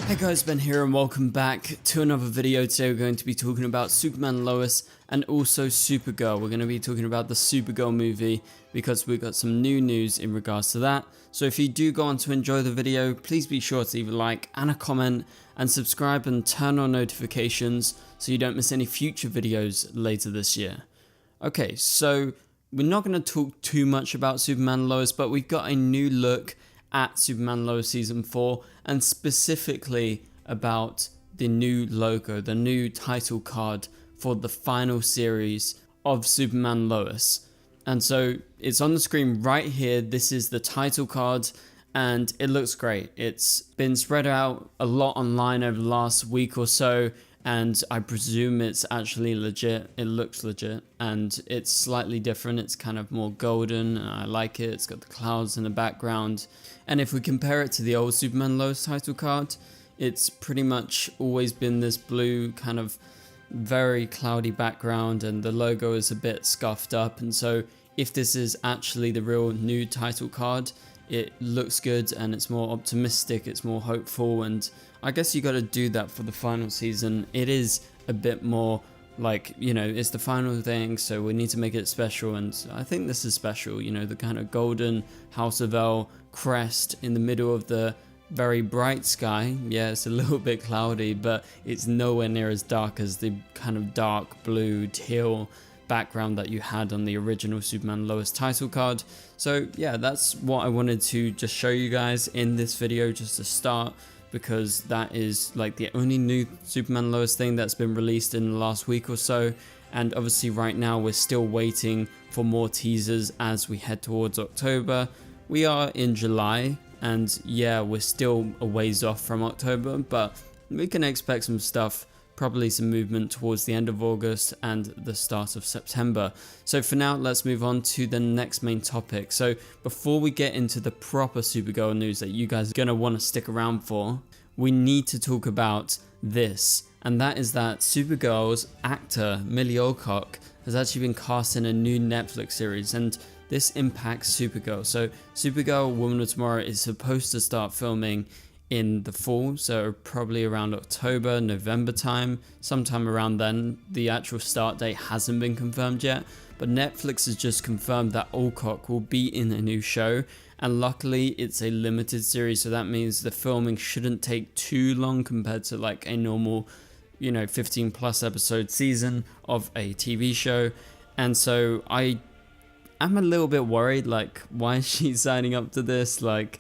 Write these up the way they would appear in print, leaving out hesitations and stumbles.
Hey guys, Ben here and welcome back to another video. Today we're going to be talking about Superman, Lois and also Supergirl. We're going to be talking about the Supergirl movie because we've got some new news in regards to that. So if you do go on to enjoy the video, please be sure to leave a like and a comment and subscribe and turn on notifications so you don't miss any future videos later this year. Okay, so we're not going to talk too much about Superman and Lois, but we've got a new look at Superman Lois Season 4 and specifically about the new logo, the new title card for the final series of Superman Lois. And so it's on the screen right here. This is the title card and it looks great. It's been spread out a lot online over the last week or so, and I presume it's actually legit. It looks legit and it's slightly different. It's kind of more golden and I like it. It's got the clouds in the background. And if we compare it to the old Superman Lois title card, it's pretty much always been this blue kind of very cloudy background and the logo is a bit scuffed up. And so if this is actually the real new title card, it looks good and it's more optimistic, it's more hopeful, and I guess you got to do that for the final season. It is a bit more like, you know, it's the final thing, so we need to make it special, and I think this is special. You know, the kind of golden House of L crest in the middle of the very bright sky. Yeah, it's a little bit cloudy, but it's nowhere near as dark as the kind of dark blue teal background that you had on the original Superman Lois title card. So yeah, that's what I wanted to just show you guys in this video just to start, because that is like the only new Superman Lois thing that's been released in the last week or so. And obviously right now we're still waiting for more teasers as we head towards October. We are in July and yeah, we're still a ways off from October, but we can expect some stuff, probably some movement towards the end of August and the start of September. So for now, let's move on to the next main topic. So before we get into the proper Supergirl news that you guys are going to want to stick around for, we need to talk about this. And that is that Supergirl's actor, Millie Alcock, has actually been cast in a new Netflix series, and this impacts Supergirl. So Supergirl Woman of Tomorrow is supposed to start filming in the fall, so probably around October, November time, sometime around then. The actual start date hasn't been confirmed yet, but Netflix has just confirmed that Alcock will be in a new show, and luckily it's a limited series, so that means the filming shouldn't take too long compared to like a normal, you know, 15 plus episode season of a TV show. And so I'm a little bit worried, like, why is she signing up to this? Like,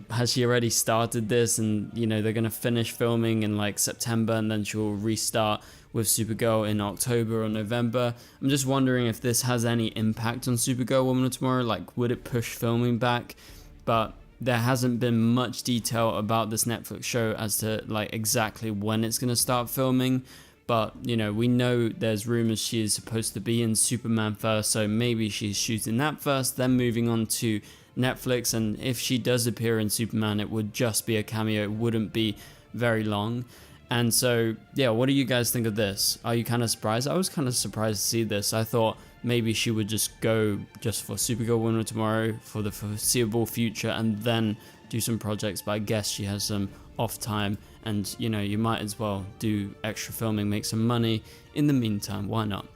has she already started this and, you know, they're going to finish filming in like September and then she'll restart with Supergirl in October or November? I'm just wondering if this has any impact on Supergirl Woman of Tomorrow. Like, would it push filming back? But there hasn't been much detail about this Netflix show as to like exactly when it's going to start filming. But, you know, we know there's rumors she is supposed to be in Superman first, so maybe she's shooting that first, then moving on to Netflix. And if she does appear in Superman, it would just be a cameo. It wouldn't be very long. And so, yeah, what do you guys think of this? Are you kind of surprised? I was kind of surprised to see this. I thought maybe she would just go just for Supergirl Woman of Tomorrow for the foreseeable future and then do some projects, but I guess she has some off time, and you know, you might as well do extra filming, make some money in the meantime. Why not?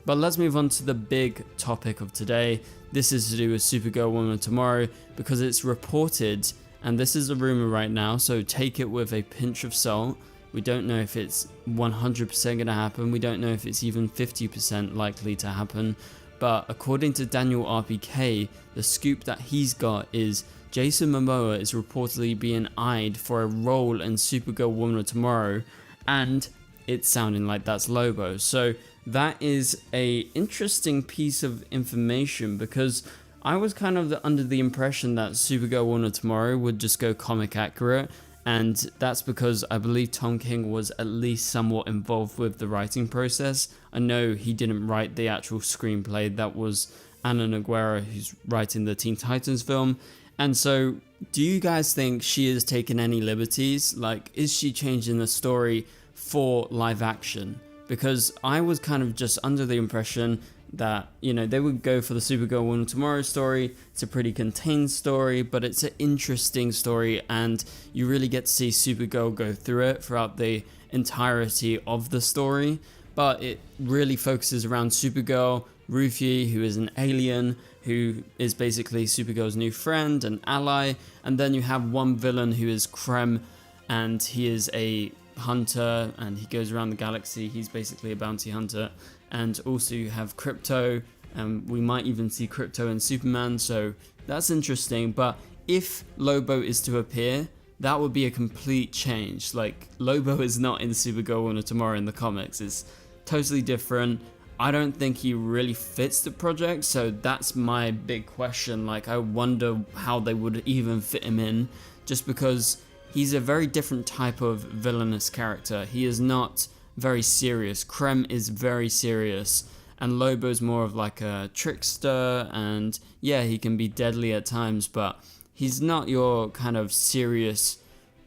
But let's move on to the big topic of today. This is to do with Supergirl Woman of Tomorrow, because it's reported, and this is a rumor right now, so take it with a pinch of salt. We don't know if it's 100% going to happen. We don't know if it's even 50% likely to happen. But according to Daniel RPK, the scoop that he's got is Jason Momoa is reportedly being eyed for a role in Supergirl Woman of Tomorrow, and it's sounding like that's Lobo. So that is a interesting piece of information, because I was kind of under the impression that Supergirl Woman of Tomorrow would just go comic accurate, and that's because I believe Tom King was at least somewhat involved with the writing process. I know he didn't write the actual screenplay. That was Anna Noguera, who's writing the Teen Titans film. And so, do you guys think she has taken any liberties? Like, is she changing the story for live action? Because I was kind of just under the impression that, you know, they would go for the Supergirl Woman of Tomorrow story. It's a pretty contained story, but it's an interesting story, and you really get to see Supergirl go through it throughout the entirety of the story. But it really focuses around Supergirl, Ruthie, who is an alien, who is basically Supergirl's new friend and ally, and then you have one villain who is Krem, and he is a hunter, and he goes around the galaxy. He's basically a bounty hunter. And also you have Krypto, and we might even see Krypto and Superman, so that's interesting. But if Lobo is to appear, that would be a complete change. Like, Lobo is not in Supergirl Woman of Tomorrow in the comics. It's totally different. I don't think he really fits the project, so that's my big question. Like, I wonder how they would even fit him in, just because he's a very different type of villainous character. He is not very serious. Krem is very serious, and Lobo's more of like a trickster, and yeah, he can be deadly at times, but he's not your kind of serious,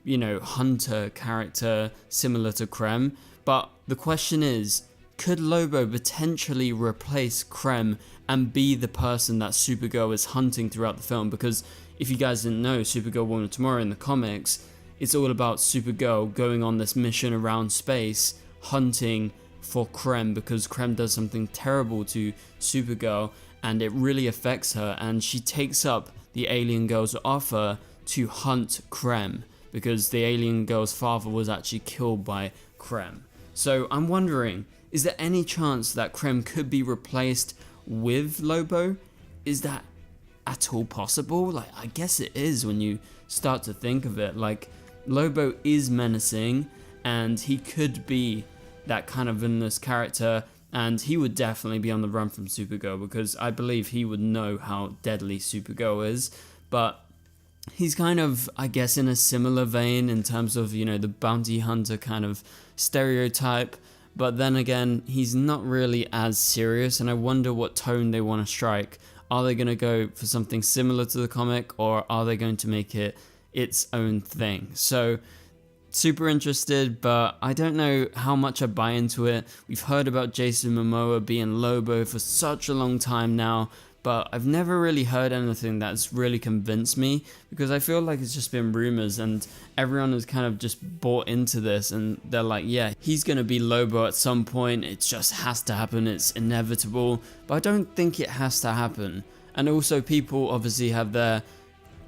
you know, hunter character similar to Krem. But the question is, could Lobo potentially replace Krem and be the person that Supergirl is hunting throughout the film? Because if you guys didn't know, Supergirl Woman of Tomorrow in the comics, it's all about Supergirl going on this mission around space, hunting for Krem, because Krem does something terrible to Supergirl, and it really affects her, and she takes up the alien girl's offer to hunt Krem, because the alien girl's father was actually killed by Krem. So I'm wondering, is there any chance that Krem could be replaced with Lobo? Is that at all possible? Like, I guess it is when you start to think of it. Like, Lobo is menacing, and he could be that kind of villainous character, and he would definitely be on the run from Supergirl, because I believe he would know how deadly Supergirl is. But he's kind of, I guess, in a similar vein in terms of, you know, the bounty hunter kind of stereotype, but then again, he's not really as serious, and I wonder what tone they want to strike. Are they going to go for something similar to the comic, or are they going to make it its own thing? So super interested, but I don't know how much I buy into it. We've heard about Jason Momoa being Lobo for such a long time now, but I've never really heard anything that's really convinced me, because I feel like it's just been rumors, and everyone has kind of just bought into this, and they're like, yeah, he's gonna be Lobo at some point, it just has to happen, it's inevitable. But I don't think it has to happen. And also, people obviously have their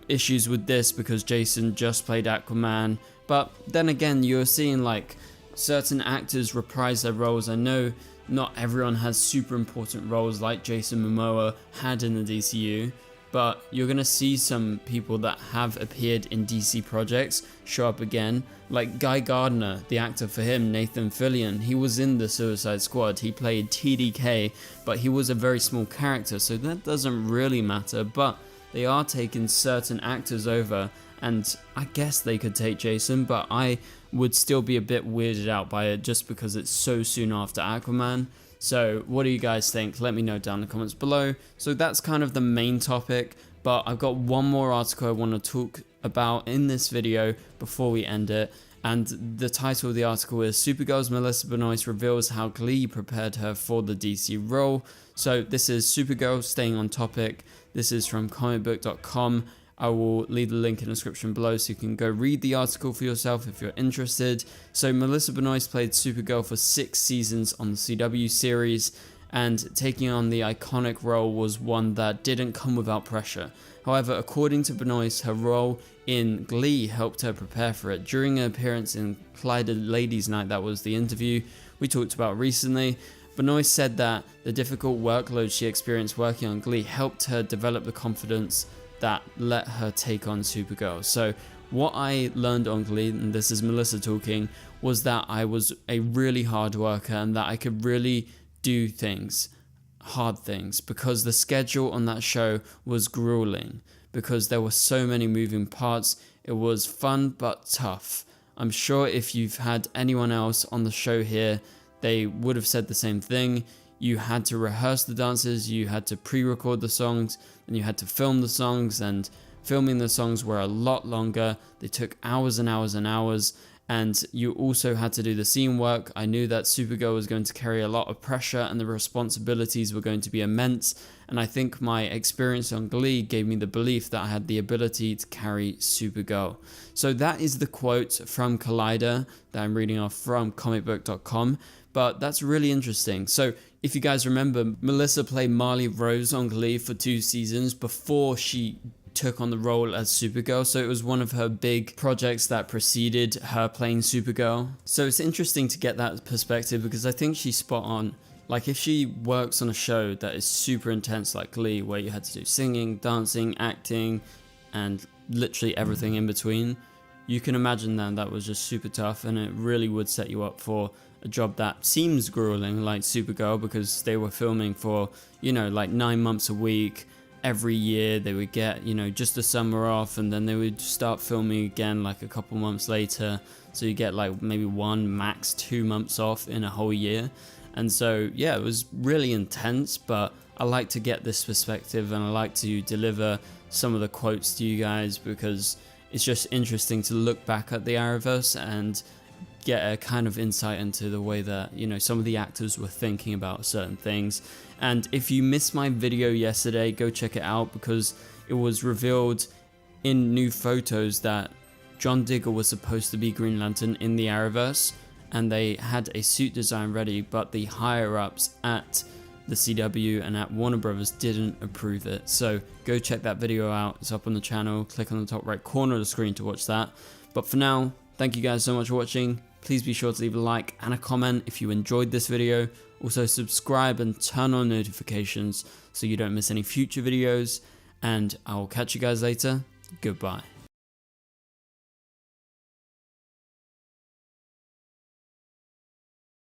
issues with this because Jason just played Aquaman, but then again, you're seeing like certain actors reprise their roles. I know not everyone has super important roles like Jason Momoa had in the DCU, but you're gonna see some people that have appeared in DC projects show up again, like Guy Gardner, the actor for him, Nathan Fillion. He was in the Suicide Squad, he played TDK, but he was a very small character, so that doesn't really matter. But they are taking certain actors over, and I guess they could take Jason, but I would still be a bit weirded out by it just because it's so soon after Aquaman. So what do you guys think? Let me know down in the comments below. So that's kind of the main topic, but I've got one more article I want to talk about in this video before we end it. And the title of the article is Supergirl's Melissa Benoist reveals how Glee prepared her for the DC role. So this is Supergirl, staying on topic. This is from comicbook.com. I will leave the link in the description below so you can go read the article for yourself if you're interested. So Melissa Benoist played Supergirl for 6 seasons on the CW series, and taking on the iconic role was one that didn't come without pressure. However, according to Benoist, her role in Glee helped her prepare for it. During an appearance in Clyde Ladies Night, that was the interview we talked about recently, Benoist said that the difficult workload she experienced working on Glee helped her develop the confidence that let her take on Supergirl. So what I learned on Glee, and this is Melissa talking, was that I was a really hard worker and that I could really do things, hard things, because the schedule on that show was grueling, because there were so many moving parts. It was fun but tough. I'm sure if you've had anyone else on the show here, they would have said the same thing. You had to rehearse the dances, you had to pre-record the songs, and you had to film the songs, and filming the songs were a lot longer. They took hours and hours and hours, and you also had to do the scene work. I knew that Supergirl was going to carry a lot of pressure and the responsibilities were going to be immense, and I think my experience on Glee gave me the belief that I had the ability to carry Supergirl. So that is the quote from Collider that I'm reading off from comicbook.com, but that's really interesting. So if you guys remember, Melissa played Marley Rose on Glee for 2 seasons before she took on the role as Supergirl, so it was one of her big projects that preceded her playing Supergirl. So it's interesting to get that perspective, because I think she's spot on. Like, if she works on a show that is super intense like Glee, where you had to do singing, dancing, acting, and literally everything in between, you can imagine that was just super tough, and it really would set you up for a job that seems grueling like Supergirl, because they were filming for, you know, like 9 months a week. Every year they would get, you know, just the summer off, and then they would start filming again like a couple months later, so you get like maybe 1 max 2 months off in a whole year. And so yeah, it was really intense, but I like to get this perspective, and I like to deliver some of the quotes to you guys, because it's just interesting to look back at the Arrowverse and get a kind of insight into the way that, you know, some of the actors were thinking about certain things. And if you missed my video yesterday, go check it out, because it was revealed in new photos that John Digger was supposed to be Green Lantern in the Arrowverse, and they had a suit design ready, but the higher ups at the CW and at Warner Brothers didn't approve it. So go check that video out, it's up on the channel, click on the top right corner of the screen to watch that. But for now, thank you guys so much for watching. Please be sure to leave a like and a comment if you enjoyed this video. Also subscribe and turn on notifications so you don't miss any future videos. And I will catch you guys later. Goodbye.